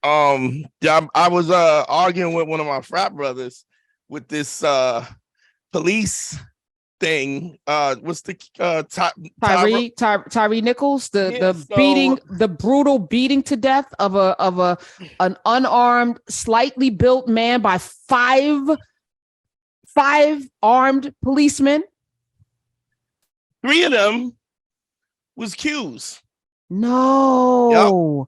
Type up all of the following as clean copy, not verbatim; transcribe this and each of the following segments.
Yeah, I was arguing with one of my frat brothers with this police thing. What's the Tyree Nichols, yeah, the beating, the brutal beating to death of a an unarmed, slightly built man by five armed policemen. 3 of them was Q's. No,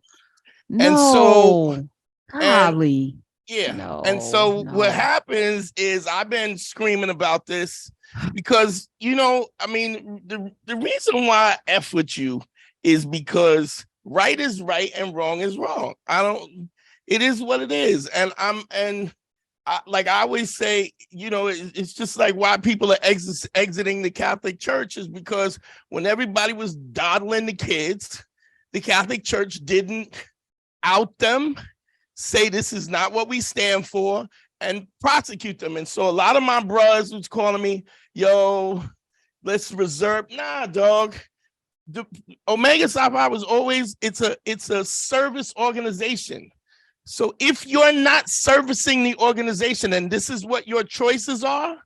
yep. And so golly. Yeah. No, and so what happens is I've been screaming about this because, I mean, the reason why I F with you is because right is right and wrong is wrong. It is what it is. Like I always say, it's just like why people are exiting the Catholic Church is because when everybody was dawdling the kids, the Catholic Church didn't out them, say this is not what we stand for, and prosecute them. And so a lot of my bros was calling me, yo, let's reserve. Nah, dog. The Omega Psi Phi was always, it's a service organization. So if you're not servicing the organization and this is what your choices are,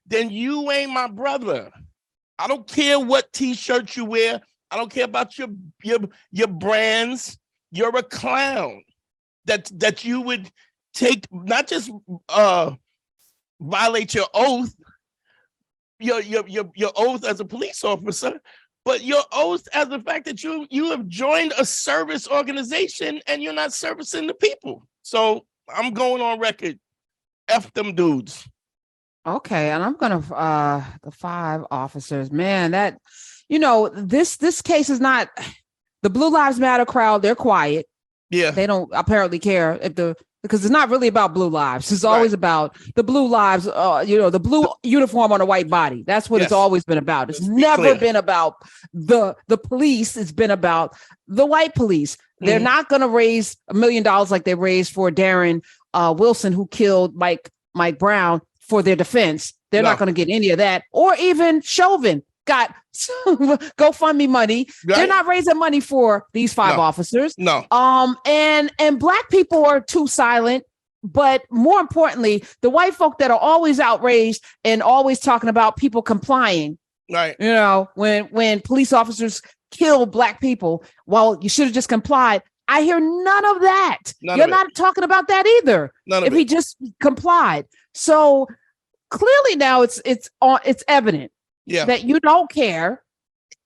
then you ain't my brother. I don't care what t-shirt you wear. I don't care about your brands. You're a clown. That you would take, not just violate your oath, your oath as a police officer, but your oath as the fact that you have joined a service organization and you're not servicing the people. So I'm going on record. F them dudes. Okay, and I'm gonna the 5 officers, man, that this case is not the Blue Lives Matter crowd, they're quiet. Yeah. They don't apparently care because it's not really about blue lives. It's always about the blue lives, the blue uniform on a white body. That's what it's always been about. It's never been about the police. It's been about the white police. They're not going to raise $1 million like they raised for Darren Wilson, who killed Mike Brown, for their defense. They're not going to get any of that, or even Chauvin got GoFundMe money. Right. They're not raising money for these 5 officers. No. And Black people are too silent. But more importantly, the white folk that are always outraged and always talking about people complying. Right. When police officers kill Black people, well, you should have just complied. I hear none of that. You're not talking about that either. If he just complied. So clearly now it's evident. Yeah. That you don't care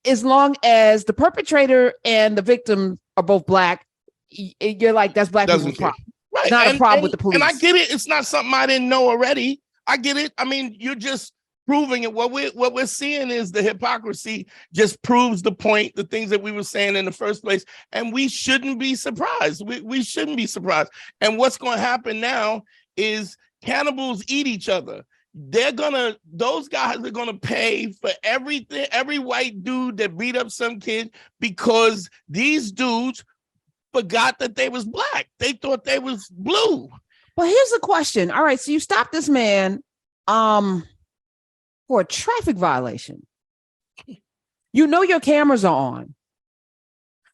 as long as the perpetrator and the victim are both Black. You're like, that's Black people's problem. Right. Not a problem with the police. And I get it. It's not something I didn't know already. I get it. I mean, you're just proving it. What we're seeing is the hypocrisy just proves the point, the things that we were saying in the first place. And we shouldn't be surprised. We shouldn't be surprised. And what's going to happen now is cannibals eat each other. Those guys are gonna pay for everything, every white dude that beat up some kid, because these dudes forgot that they was Black. They thought they was blue. Well, here's the question. All right, so you stop this man for a traffic violation. Your cameras are on.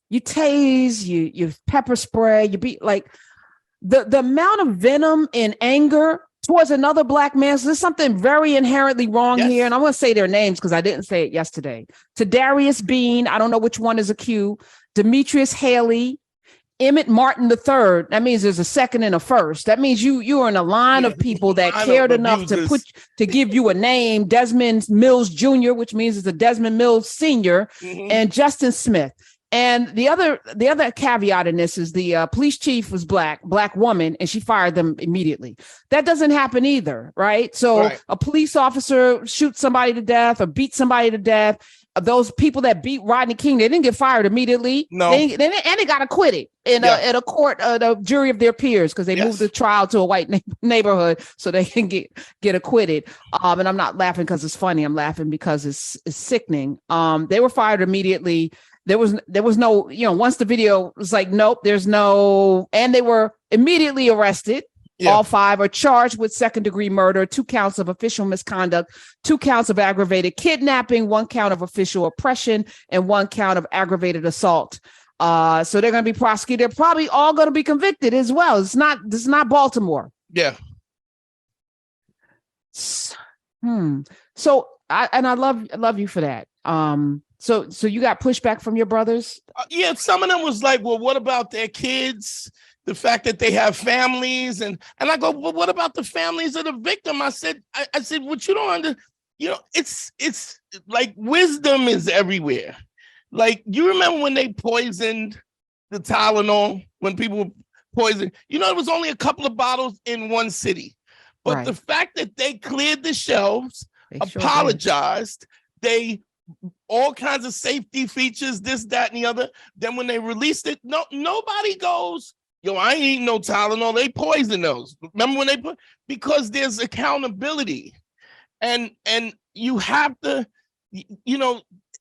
You tase, you pepper spray, you beat, like the amount of venom and anger towards another Black man. So there's something very inherently wrong here. And I want to say their names because I didn't say it yesterday. To Darius Bean, I don't know which one is a Q. Demetrius Haley, Emmett Martin III. That means there's a second and a first. That means you are in a line of people that cared enough to give you a name. Desmond Mills Jr., which means it's a Desmond Mills Sr., and Justin Smith. And the other caveat in this is the police chief was Black woman, and she fired them immediately. That doesn't happen either, right? So a police officer shoots somebody to death or beats somebody to death. Those people that beat Rodney King, they didn't get fired immediately. No, they got acquitted in a court, a jury of their peers, because they moved the trial to a white neighborhood so they can get acquitted. And I'm not laughing because it's funny. I'm laughing because it's sickening. They were fired immediately. There was no, once the video was like, nope, there's no, and they were immediately arrested. Yeah. All 5 are charged with 2nd-degree murder, 2 counts of official misconduct, 2 counts of aggravated kidnapping, 1 count of official oppression, and 1 count of aggravated assault. So they're going to be prosecuted. They're probably all going to be convicted as well. This is not Baltimore. Yeah. So I love you for that. So you got pushback from your brothers? Yeah, some of them was like, well, what about their kids? The fact that they have families, and I go, well, what about the families of the victim? I said, what you don't understand, it's like wisdom is everywhere. Like, you remember when they poisoned the Tylenol, when people were poisoned? It was only a couple of bottles in one city. But the fact that they cleared the shelves, apologized, they all kinds of safety features, this, that, and the other. Then when they released it, nobody goes, yo, I ain't eating no Tylenol. They poison those. Remember when they put, because there's accountability, and you have to,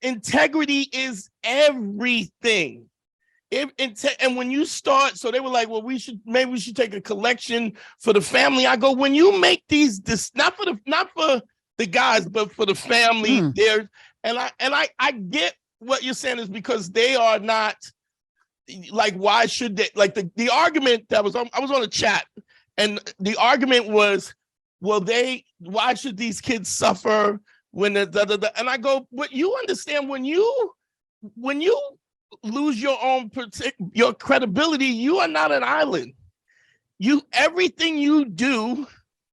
integrity is everything. And when you start, so they were like, well, maybe we should take a collection for the family. I go, when you make this not for the guys, but for the family, there, and I get what you're saying is because they are not, like, why should they, like, the argument that was on, I was on a chat, and the argument was, well, why should these kids suffer when the and I go, but you understand, when you lose your credibility, you are not an island. Everything you do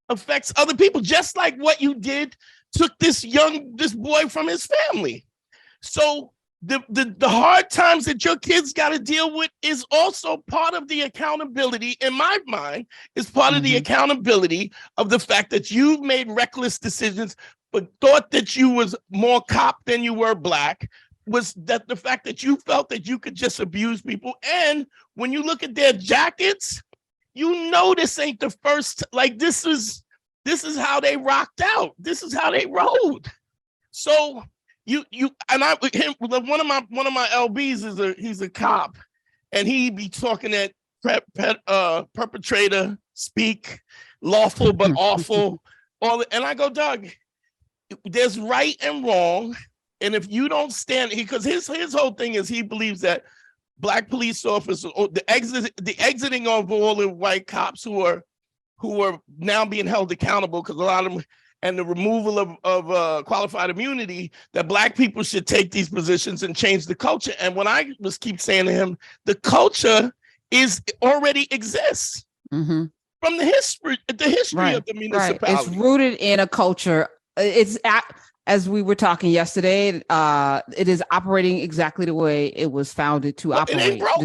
affects other people, just like what you did took this boy from his family. So the hard times that your kids got to deal with is also part of the accountability, in my mind, is part of the accountability of the fact that you've made reckless decisions, but thought that you was more cop than you were black, was that the fact that you felt that you could just abuse people. And when you look at their jackets, this ain't the first, like, this is how they rocked out. This is how they rode. So one of my LBs he's a cop, and he be talking that perpetrator speak, lawful but awful, and I go, Doug, there's right and wrong. And if you don't stand, because his whole thing is, he believes that black police officers, or the exiting of all the white cops who are now being held accountable, because a lot of them, and the removal of qualified immunity, that black people should take these positions and change the culture. And when I keep saying to him, the culture already exists from the history of the municipality. Right. It's rooted in a culture. As we were talking yesterday, it is operating exactly the way it was founded to operate. It ain't broke.